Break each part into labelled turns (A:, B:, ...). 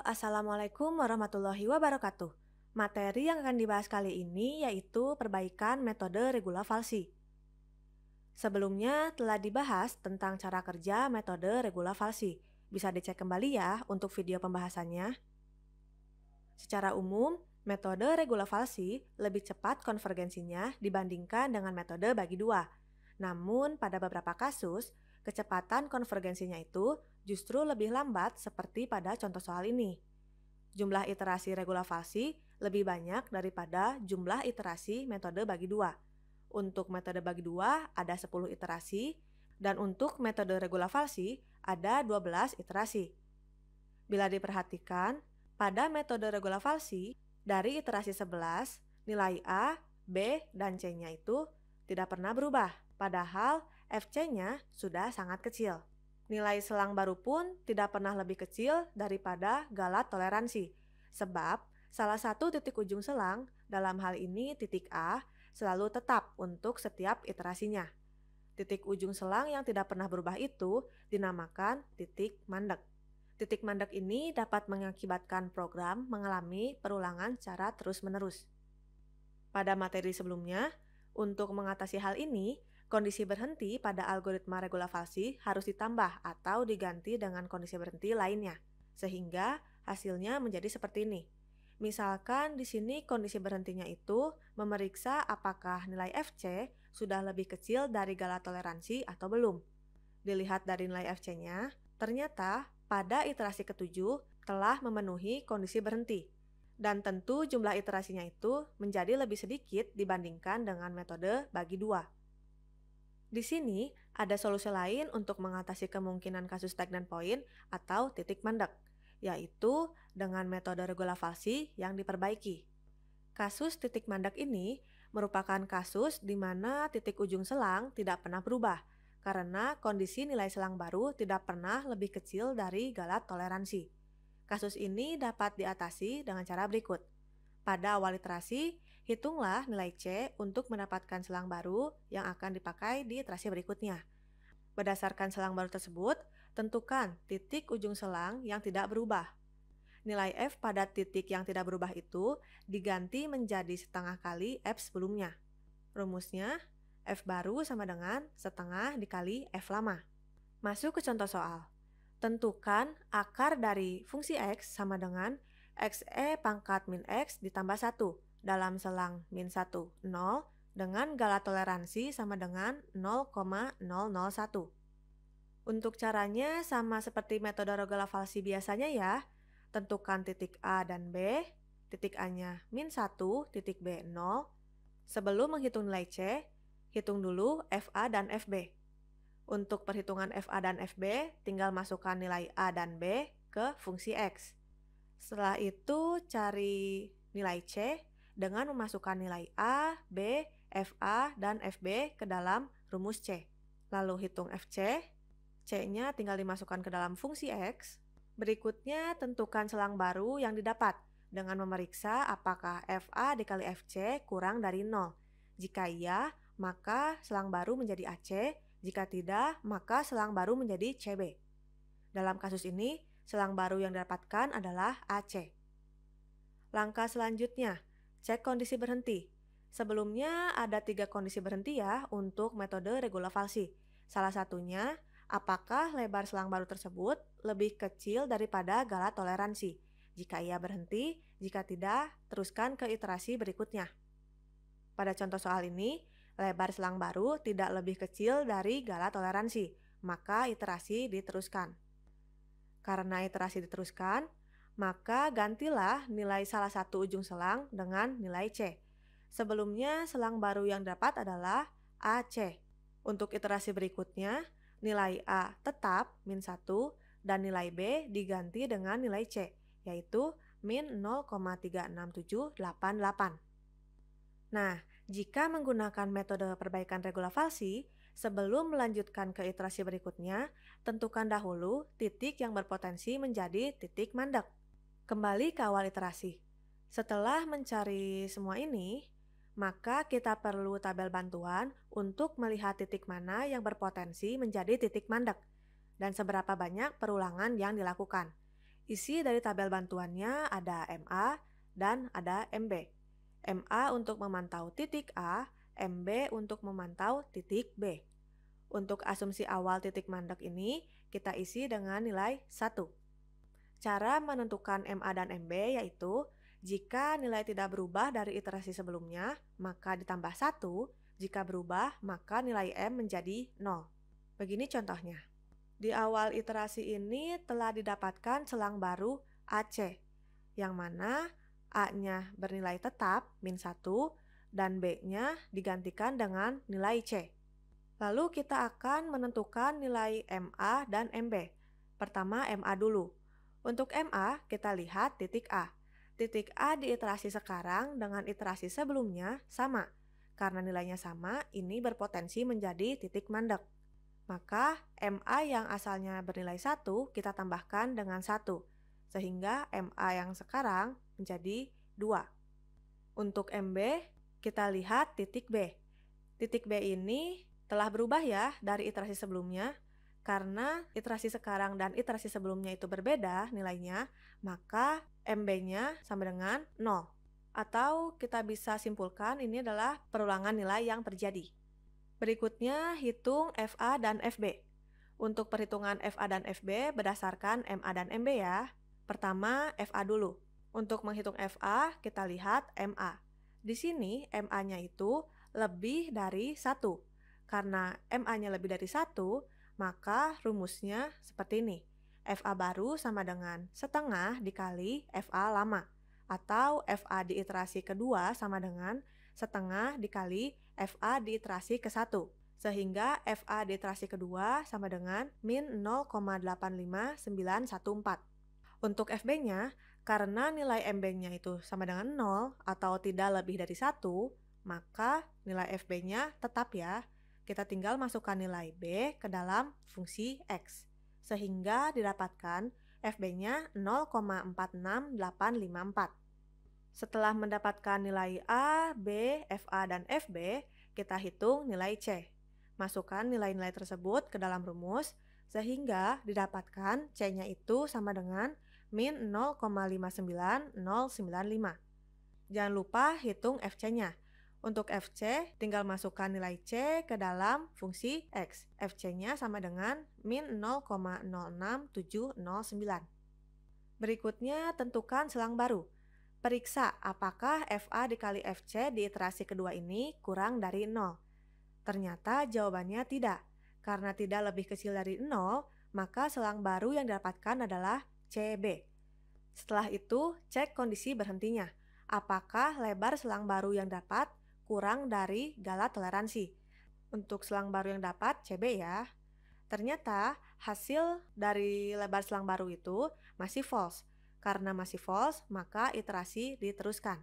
A: Assalamualaikum warahmatullahi wabarakatuh. Materi yang akan dibahas kali ini yaitu perbaikan metode regula falsi. Sebelumnya telah dibahas tentang cara kerja metode regula falsi. Bisa dicek kembali ya untuk video pembahasannya. Secara umum, metode regula falsi lebih cepat konvergensinya dibandingkan dengan metode bagi dua. Namun, pada beberapa kasus, kecepatan konvergensinya itu justru lebih lambat seperti pada contoh soal ini. Jumlah iterasi regula falsi lebih banyak daripada jumlah iterasi metode bagi dua. Untuk metode bagi dua ada 10 iterasi, dan untuk metode regula falsi ada 12 iterasi. Bila diperhatikan, pada metode regula falsi, dari iterasi 11, nilai A, B, dan C-nya itu tidak pernah berubah, padahal FC-nya sudah sangat kecil. Nilai selang baru pun tidak pernah lebih kecil daripada galat toleransi, sebab salah satu titik ujung selang, dalam hal ini titik A, selalu tetap untuk setiap iterasinya. Titik ujung selang yang tidak pernah berubah itu dinamakan titik mandek. Titik mandek ini dapat mengakibatkan program mengalami perulangan secara terus-menerus. Pada materi sebelumnya, untuk mengatasi hal ini, kondisi berhenti pada algoritma regula falsi harus ditambah atau diganti dengan kondisi berhenti lainnya, sehingga hasilnya menjadi seperti ini. Misalkan di sini kondisi berhentinya itu memeriksa apakah nilai FC sudah lebih kecil dari galat toleransi atau belum. Dilihat dari nilai FC-nya, ternyata pada iterasi ketujuh telah memenuhi kondisi berhenti. Dan tentu jumlah iterasinya itu menjadi lebih sedikit dibandingkan dengan metode bagi dua. Di sini ada solusi lain untuk mengatasi kemungkinan kasus stagnant point atau titik mandek, yaitu dengan metode regula falsi yang diperbaiki. Kasus titik mandek ini merupakan kasus di mana titik ujung selang tidak pernah berubah, karena kondisi nilai selang baru tidak pernah lebih kecil dari galat toleransi. Kasus ini dapat diatasi dengan cara berikut. Pada awal iterasi, hitunglah nilai C untuk mendapatkan selang baru yang akan dipakai di iterasi berikutnya. Berdasarkan selang baru tersebut, tentukan titik ujung selang yang tidak berubah. Nilai F pada titik yang tidak berubah itu diganti menjadi setengah kali F sebelumnya. Rumusnya, F baru sama dengan setengah dikali F lama. Masuk ke contoh soal. Tentukan akar dari fungsi X sama dengan XE pangkat min X ditambah 1 dalam selang min 1, 0 dengan galat toleransi sama dengan 0,001. Untuk caranya sama seperti metode regula falsi biasanya ya. Tentukan titik A dan B, titik A-nya min 1, titik B 0. Sebelum menghitung nilai C, hitung dulu FA dan FB. Untuk perhitungan FA dan FB, tinggal masukkan nilai A dan B ke fungsi X. Setelah itu, cari nilai C dengan memasukkan nilai A, B, FA, dan FB ke dalam rumus C. Lalu hitung FC, C-nya tinggal dimasukkan ke dalam fungsi X. Berikutnya, tentukan selang baru yang didapat dengan memeriksa apakah FA dikali FC kurang dari 0. Jika iya, maka selang baru menjadi AC, jika tidak, maka selang baru menjadi CB. Dalam kasus ini, selang baru yang didapatkan adalah AC. Langkah selanjutnya, cek kondisi berhenti. Sebelumnya ada 3 kondisi berhenti ya untuk metode regula falsi. Salah satunya, apakah lebar selang baru tersebut lebih kecil daripada galat toleransi? Jika iya berhenti, jika tidak, teruskan ke iterasi berikutnya. Pada contoh soal ini, lebar selang baru tidak lebih kecil dari galat toleransi, maka iterasi diteruskan. Karena iterasi diteruskan, maka gantilah nilai salah satu ujung selang dengan nilai C. Sebelumnya, selang baru yang dapat adalah AC. Untuk iterasi berikutnya, nilai A tetap min 1 dan nilai B diganti dengan nilai C, yaitu min 0,36788. Nah, jika menggunakan metode perbaikan regula falsi, sebelum melanjutkan ke iterasi berikutnya, tentukan dahulu titik yang berpotensi menjadi titik mandek. Kembali ke awal iterasi. Setelah mencari semua ini, maka kita perlu tabel bantuan untuk melihat titik mana yang berpotensi menjadi titik mandek dan seberapa banyak perulangan yang dilakukan. Isi dari tabel bantuannya ada MA dan ada MB. MA untuk memantau titik A, MB untuk memantau titik B. Untuk asumsi awal titik mandek ini, kita isi dengan nilai 1. Cara menentukan MA dan MB yaitu, jika nilai tidak berubah dari iterasi sebelumnya, maka ditambah 1, jika berubah, maka nilai M menjadi 0. Begini contohnya. Di awal iterasi ini telah didapatkan selang baru AC, yang mana A-nya bernilai tetap min 1 dan B-nya digantikan dengan nilai C. Lalu kita akan menentukan nilai MA dan MB. Pertama MA dulu. Untuk MA kita lihat titik A. Titik A di iterasi sekarang dengan iterasi sebelumnya sama. Karena nilainya sama, ini berpotensi menjadi titik mandek. Maka MA yang asalnya bernilai 1 kita tambahkan dengan 1, sehingga MA yang sekarang menjadi 2. Untuk MB, kita lihat titik B. Titik B ini telah berubah ya dari iterasi sebelumnya. Karena iterasi sekarang dan iterasi sebelumnya itu berbeda nilainya, maka MB-nya sama dengan 0. Atau kita bisa simpulkan ini adalah perulangan nilai yang terjadi. Berikutnya, hitung FA dan FB. Untuk perhitungan FA dan FB berdasarkan MA dan MB ya. Pertama, FA dulu. Untuk menghitung FA, kita lihat MA. Di sini, MA-nya itu lebih dari 1. Karena MA-nya lebih dari 1, maka rumusnya seperti ini. FA baru sama dengan setengah dikali FA lama. Atau FA di iterasi kedua sama dengan setengah dikali FA di iterasi ke-1, sehingga FA di iterasi kedua sama dengan min 0,85914. Untuk FB-nya, karena nilai MB-nya itu sama dengan 0 atau tidak lebih dari 1, maka nilai FB-nya tetap ya. Kita tinggal masukkan nilai B ke dalam fungsi X, sehingga didapatkan FB-nya 0,46854. Setelah mendapatkan nilai A, B, FA, dan FB, kita hitung nilai C. Masukkan nilai-nilai tersebut ke dalam rumus, sehingga didapatkan C-nya itu sama dengan min 0,59095. Jangan lupa hitung FC-nya. Untuk FC, tinggal masukkan nilai C ke dalam fungsi X. FC-nya sama dengan min 0,06709. Berikutnya, tentukan selang baru. Periksa apakah FA dikali FC di iterasi kedua ini kurang dari 0. Ternyata jawabannya tidak. Karena tidak lebih kecil dari 0, maka selang baru yang didapatkan adalah CB. Setelah itu, cek kondisi berhentinya. Apakah lebar selang baru yang dapat kurang dari galah toleransi? Untuk selang baru yang dapat CB ya. Ternyata hasil dari lebar selang baru itu masih false. Karena masih false, maka iterasi diteruskan.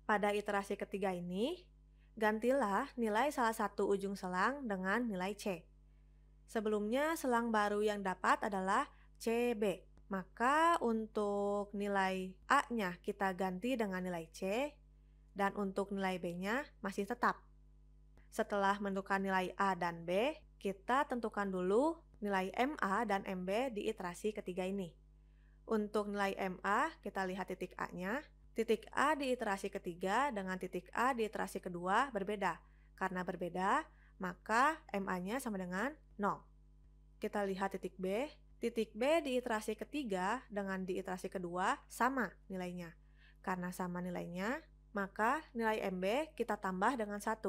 A: Pada iterasi ketiga ini, gantilah nilai salah satu ujung selang dengan nilai C. Sebelumnya selang baru yang dapat adalah CB. Maka untuk nilai A-nya kita ganti dengan nilai C, dan untuk nilai B-nya masih tetap. Setelah menentukan nilai A dan B, kita tentukan dulu nilai MA dan MB di iterasi ketiga ini. Untuk nilai MA, kita lihat titik A-nya. Titik A di iterasi ketiga dengan titik A di iterasi kedua berbeda. Karena berbeda, maka MA-nya sama dengan 0. Kita lihat titik B. Titik B di iterasi ketiga dengan di iterasi kedua sama nilainya. Karena sama nilainya, maka nilai MB kita tambah dengan 1.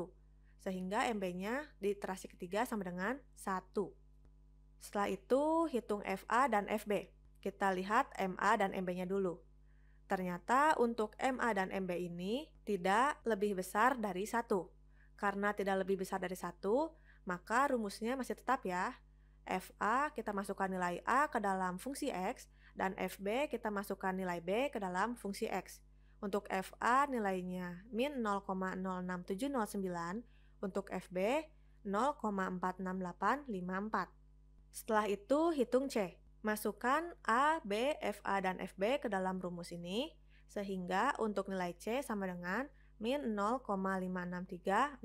A: Sehingga MB-nya di iterasi ketiga sama dengan 1. Setelah itu, hitung FA dan FB. Kita lihat MA dan MB-nya dulu. Ternyata untuk MA dan MB ini tidak lebih besar dari 1. Karena tidak lebih besar dari 1, maka rumusnya masih tetap ya. FA kita masukkan nilai A ke dalam fungsi X, dan FB kita masukkan nilai B ke dalam fungsi X. Untuk FA nilainya min 0,06709, untuk FB 0,46854. Setelah itu hitung C. Masukkan A, B, FA, dan FB ke dalam rumus ini, sehingga untuk nilai C sama dengan min 0,56301.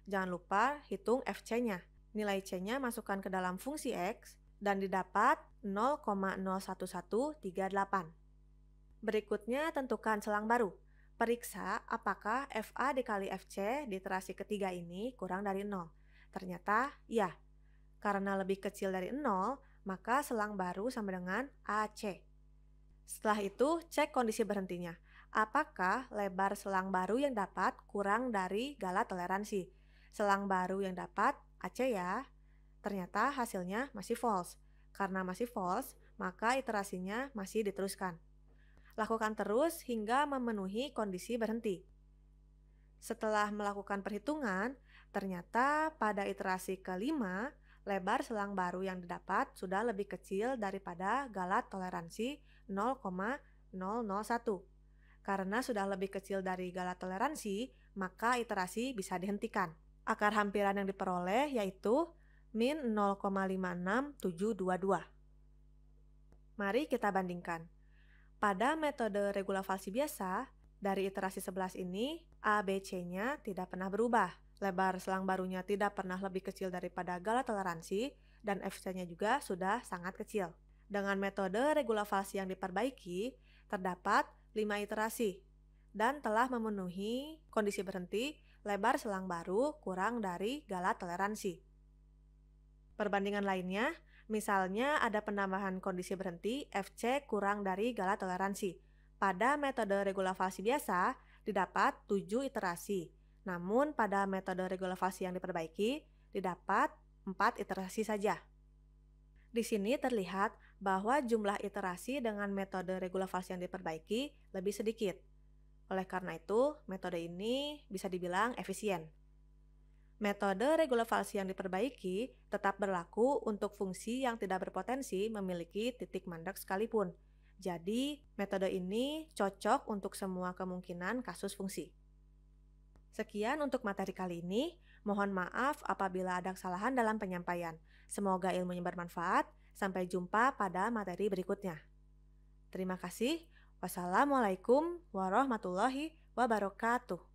A: Jangan lupa hitung FC-nya. Nilai C-nya masukkan ke dalam fungsi X, dan didapat 0,01138. Berikutnya tentukan selang baru. Periksa apakah FA dikali FC di iterasi ketiga ini kurang dari 0. Ternyata iya. Karena lebih kecil dari 0, maka selang baru sama dengan AC. Setelah itu, cek kondisi berhentinya. Apakah lebar selang baru yang dapat kurang dari gala toleransi? Selang baru yang dapat AC ya. Ternyata hasilnya masih false. Karena masih false, maka iterasinya masih diteruskan. Lakukan terus hingga memenuhi kondisi berhenti. Setelah melakukan perhitungan, ternyata pada iterasi kelima, lebar selang baru yang didapat sudah lebih kecil daripada galat toleransi 0,001. Karena sudah lebih kecil dari galat toleransi, maka iterasi bisa dihentikan. Akar hampiran yang diperoleh yaitu min 0,56722. Mari kita bandingkan. Pada metode regula falsi biasa, dari iterasi 11 ini, ABC-nya tidak pernah berubah. Lebar selang barunya tidak pernah lebih kecil daripada gala toleransi, dan FC-nya juga sudah sangat kecil. Dengan metode regula falsi yang diperbaiki, terdapat 5 iterasi, dan telah memenuhi kondisi berhenti lebar selang baru kurang dari gala toleransi. Perbandingan lainnya, misalnya ada penambahan kondisi berhenti FC kurang dari gala toleransi. Pada metode regula falsi biasa, didapat 7 iterasi. Namun pada metode regula falsi yang diperbaiki, didapat 4 iterasi saja. Di sini terlihat bahwa jumlah iterasi dengan metode regula falsi yang diperbaiki lebih sedikit. Oleh karena itu, metode ini bisa dibilang efisien. Metode regula falsi yang diperbaiki tetap berlaku untuk fungsi yang tidak berpotensi memiliki titik mandek sekalipun. Jadi, metode ini cocok untuk semua kemungkinan kasus fungsi. Sekian untuk materi kali ini. Mohon maaf apabila ada kesalahan dalam penyampaian. Semoga ilmunya bermanfaat. Sampai jumpa pada materi berikutnya. Terima kasih. Wassalamualaikum warahmatullahi wabarakatuh.